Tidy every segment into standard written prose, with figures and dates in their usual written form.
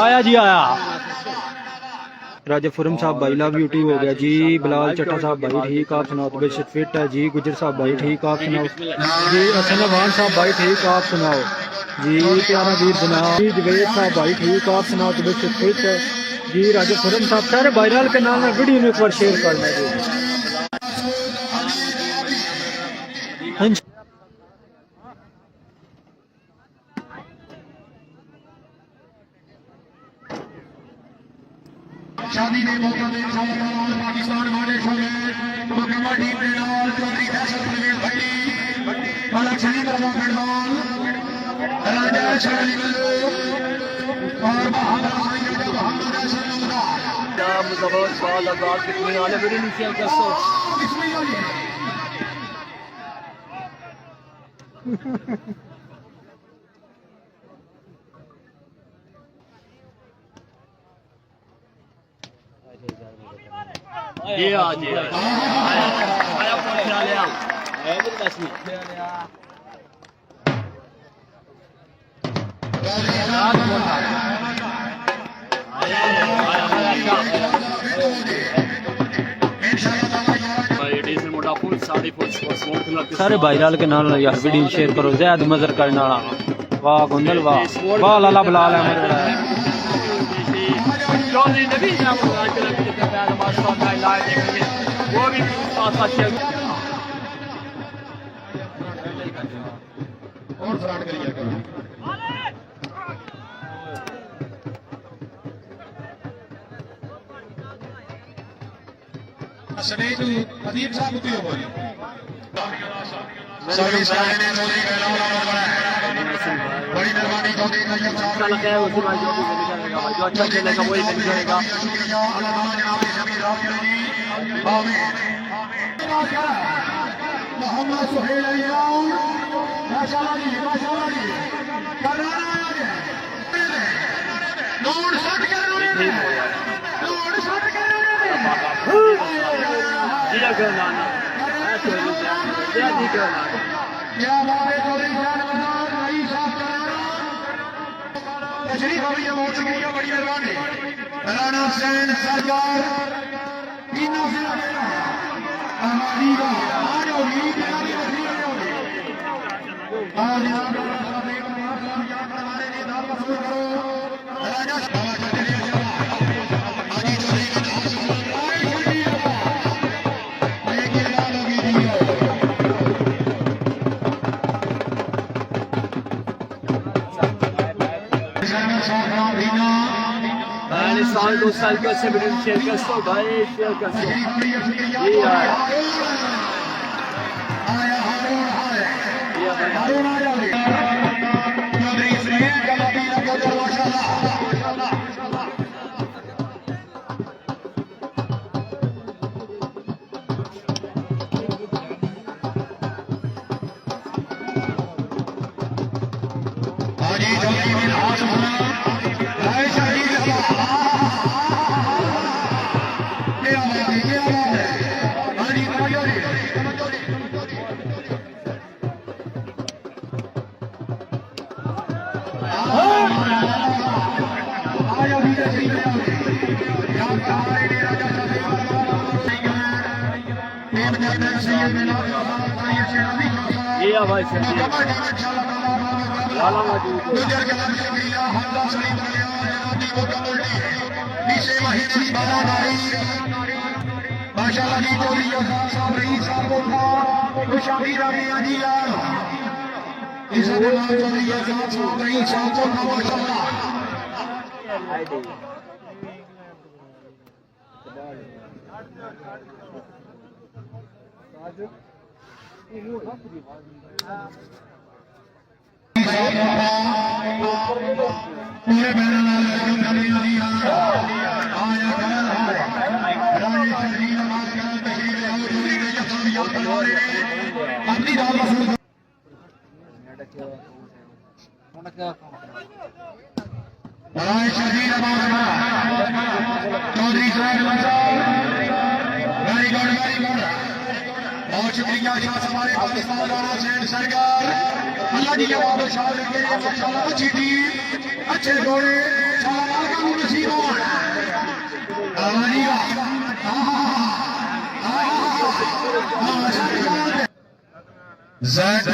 आया जी आया। राजा फुरम साहब भाई लव यूटी हो गया जी। बिलाल चट्टा साहब भाई ठीक, आप सुनाओ? तबीयत फिट है जी। गुजर साहब भाई ठीक, आप सुनाओ जी? हसन अफगान साहब भाई ठीक, आप सुनाओ जी? प्यारा वीर जनाब जी। जवेद साहब भाई ठीक, आप सुनाओ? तबीयत फिट है जी। राजा फुरम साहब सारे वायरल के नाम वीडियो में एक बार शेयर करना जी। शादी के मौके पर पाकिस्तान वाले मुकम्मा टीम के नाल चौधरी फैसल परवेज भाई मलक शरीफ रवा फिलहाल राजा शरीफ और बहादुर मुजफ्फर साल आजाद कितने वाले वीडियो में शेयर कर सो। ये आज ये आया फोन खिला लिया है मेरे पास में सारे भाईलाल के नाल यार वीडियो शेयर करो। ज़ैद मजर करने वाला वाह गुंदल वाह वाह लाला बलाल है चौधरी नबी वो भी और स्टार्ट करिए स्टेज अदीब साहब उतरी हो सभी सारे ने चौधरी का नाम बनाया। बड़ी मेहरबानी चौधरी का ये अच्छा लगा है उसी भाई जो अच्छा खेलेगा वही खेलेगा। मोहम्मद सुहेल अय्याम माशाल्लाह जी माशाल्लाह जी नूर शॉट कर रहे हैं नूर शॉट कर रहे हैं जिया करना जिया जी करना क्या बात है चौधरी जान बजान नहीं साफ करना तशरीफ अभी हो चुकी है। बड़ी मेहरबानी राणा हुसैन सरकार तीनों से हमारी का आज होगी आज यहाँ पर हमारे लिए दाल वसूल करो राजा साल 2 साल के से वीडियो शेयर कर सो भाई शेयर कर सो ये यार ये भाई माशाल्लाह जी चौधरी साहब रही साहब को शादी राबिया जी यार इस नाम चौधरी साहब रही साहब को माशाल्लाह पूरे चौधरी साहब बहुत शुक्रिया हमारे पाकिस्तान राणा सेठ सरकार अल्लाह जी के वादे शाह रखे माशाल्लाह अच्छी टीम अच्छे घोड़े शाबाश का नसीब हो ज़ैद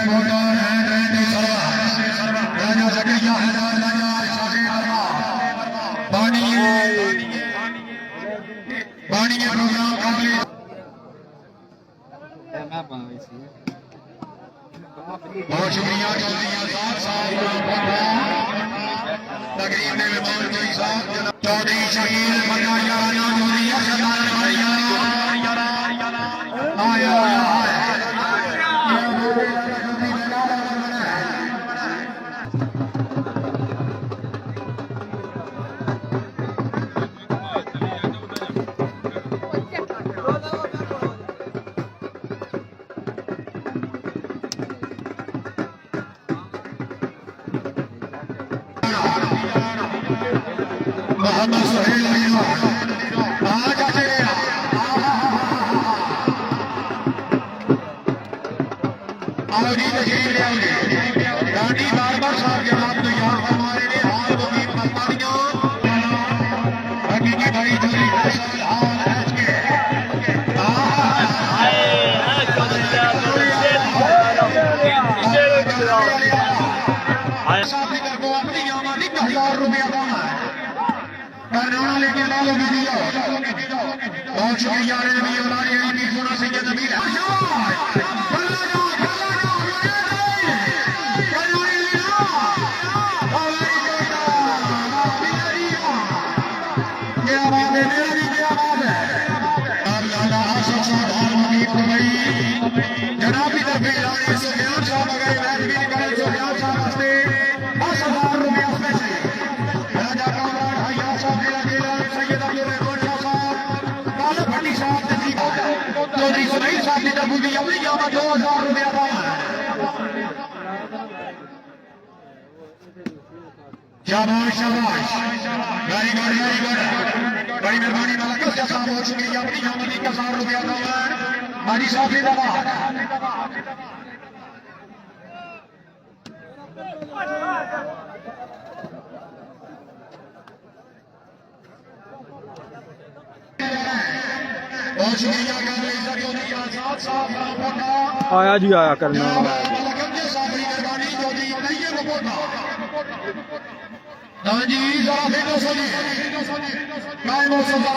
मोटर है राजा जकिया है राजा पानी प्रोग्राम कंप्लीट बहुत शुक्रिया तकरीब में मेहमान कोई साहब चौधरी शकील बना यारा चौधरी अशदार आया मोहम्मद सुहेल आज गाड़ी बार बार साहब के हाथ में यहाँ हमारे लिए हाल होगी पत्तानियों हकीकी भाई चोरी रुपया लेके लालो भी दिया बहुत शुक्रिया नबी औलाद नबी सोना सैयद नबी जनाबी दफे लाने सुफियान साहब अगर महरबानी करें सुफियान साहब हंसते 10,000 रुपये उसमें से राजा कामरान भैया साहब जिला सैयद अब्दुल रहमान साहब काला भट्टी साहब चौधरी सुनील साहब ने डबू की अमली जामा 2,000 रुपया पाया शाबाश शाबाश वेरी गुड बड़ी मेहरबानी वाला कसया साहब बहुत शुक्रिया अपनी आमदी 1,000 रुपया पाया हाजी साहब जिंदाबाद बहुत शुक्रिया आया जी आया करना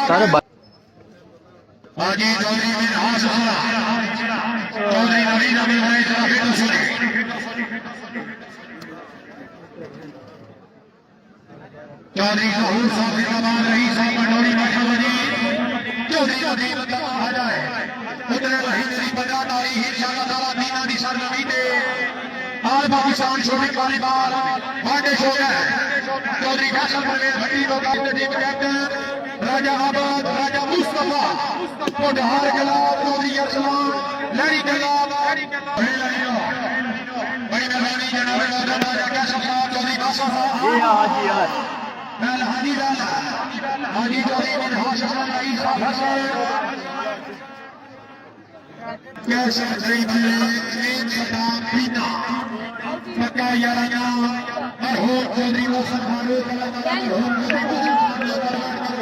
सारे हाजी चौधरी बिन हासिल चौधरी नबी नबी भाई जरा फिर सुने चौधरी जहूर साहब जिंदाबाद रही साहब मंडोरी माशाल्लाह जी चौधरी नबी बंदा आ जाए उतरे रही मेरी बंदा नारी ही शाला ताला दीना दी सर नबी दे आज पाकिस्तान छोटे वाली बाल वाडे हो गए चौधरी फैसल परवेज भट्टी को टीम कैप्टन राजा आबाद राजा मुस्तफा कोटहार कलाब चौधरी अरसलान लड़ी कलाब बड़ी मेहरबानी जनाब राजा कैसर साहब चौधरी बासा साहब हाजी हाजी हाजी चौधरी बिन हासिल रईस साहब हसन कैसे सही बने एक सदाम पीना पक्का याराना मरहूम चौधरी मोहसिन फारूक मरहूम चौधरी मोहसिन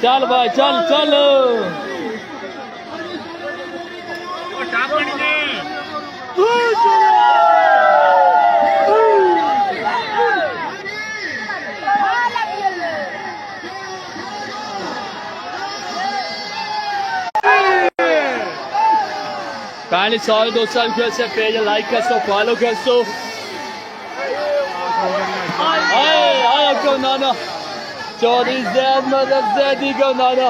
चल भाई चल चल काली यानी सारे दोस्तों से पेज लाइक कर सो फॉलो कर सो आए क्यों नाना चौधरी जैद मतलब जैदी क्यों नाना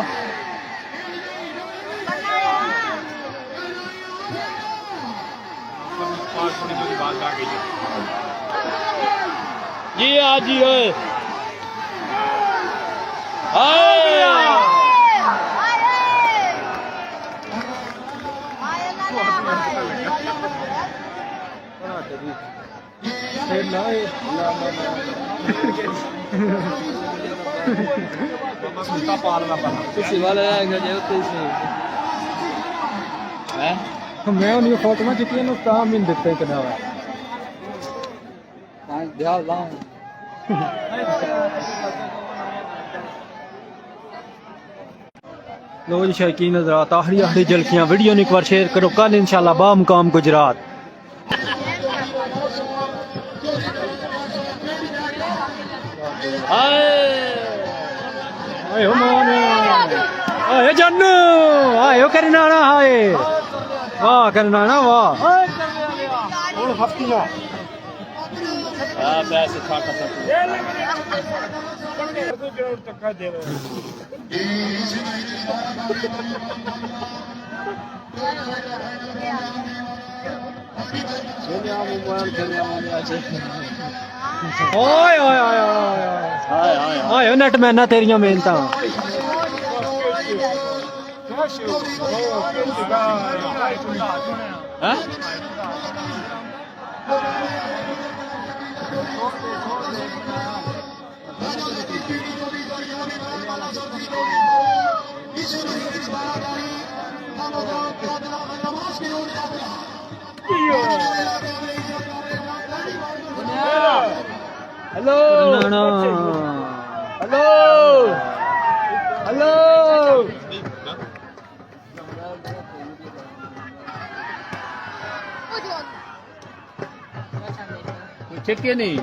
जी हाँ जी है मैं उन्हें फोटो में खिंची ना काम नहीं देते कितना लो जी शौकीन हज़रात आखिरी आखिरी झलकियाँ वीडियो ने एक बार शेयर करो कल इंशाल्लाह बामुकाम गुजरात आए हो मोने आए जन्नू आए हो करना ना आए वाह करना ना वाह पैसे खाता सब ओए ओए ओए ओए नेट मैना तेरियां मेहनतां हैं हेलो ना हेलो हेलो ठीक है नहीं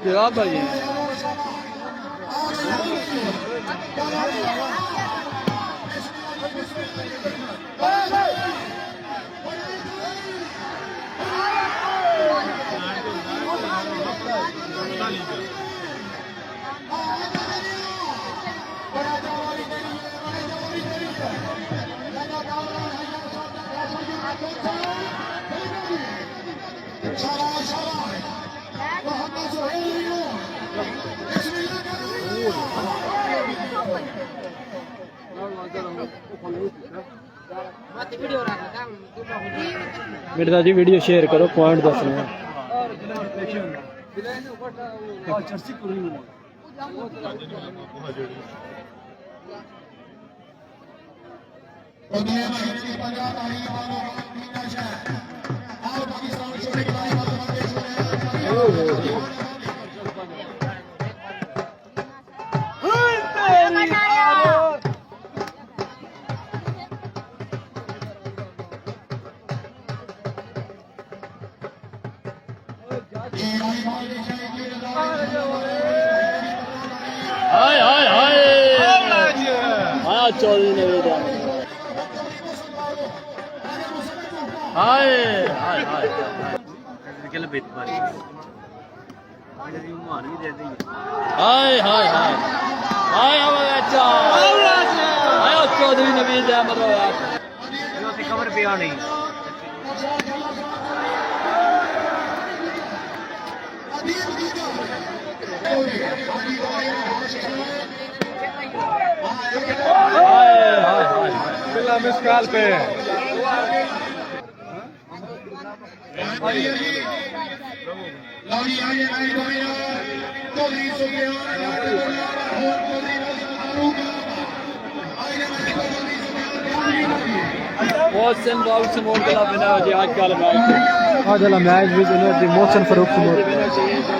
क्या भाई मिर्जा जी वीडियो शेयर करो पॉइंट दसने हाय हाय हाय आया चौधरी ने हाय हाय हाय निकल बेत मारी मेरी मान भी दे दी हाय हाय हाय हाय अच्छा आया चौधरी नवीद अहमद जो ते कवर पे आ नहीं मिस कॉल पे बहुत सिंह बाबू से मोड़ के ला बिना आज कल मैच आज वाला मैच भी मोहसन फरूक